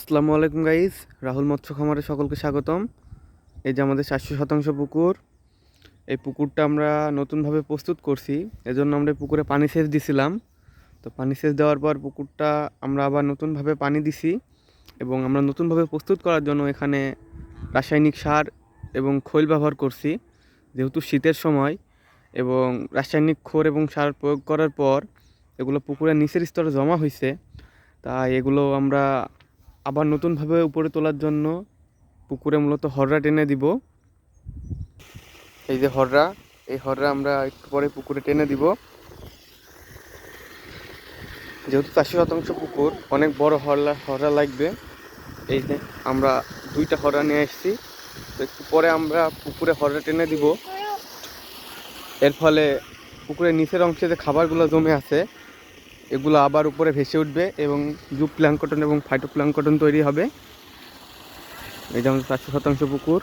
আসসালামু আলাইকুম গাইস, রাহুল মৎস্য খামারে সকলকে স্বাগতম। এই যে আমাদের 400 শতাংশ পুকুর, এই পুকুরটা আমরা নতুনভাবে প্রস্তুত করছি। এজন্য আমরা পুকুরে পানি সেচ দিছিলাম। তো পানি সেচ দেওয়ার পর পুকুরটা আমরা আবার নতুনভাবে পানি দিছি এবং আমরা নতুনভাবে প্রস্তুত করার জন্য এখানে রাসায়নিক সার এবং খৈল ব্যবহার করছি। যেহেতু শীতের সময় এবং রাসায়নিক খোর এবং সার প্রয়োগ করার পর এগুলো পুকুরের নিচের স্তরে জমা হয়েছে, তাই এগুলো আমরা আবার নতুনভাবে উপরে তোলার জন্য পুকুরে মূলত হররা টেনে দিব। এই যে হররা, এই হররা আমরা একটু পরে পুকুরে টেনে দিব। যেহেতু 400 শতাংশ পুকুর, অনেক বড় হররা লাগবে। এই যে আমরা 2টা হররা নিয়ে এসেছি। তো একটু পরে আমরা পুকুরে হররা টেনে দিব। এর ফলে পুকুরের নিচের অংশে যে খাবারগুলো জমে আছে এগুলো আবার উপরে ভেসে উঠবে এবং জুপ্ল্যাঙ্কটন এবং ফাইটোপ্ল্যাঙ্কটন তৈরি হবে। এই যে আমাদের 400 শতাংশ পুকুর।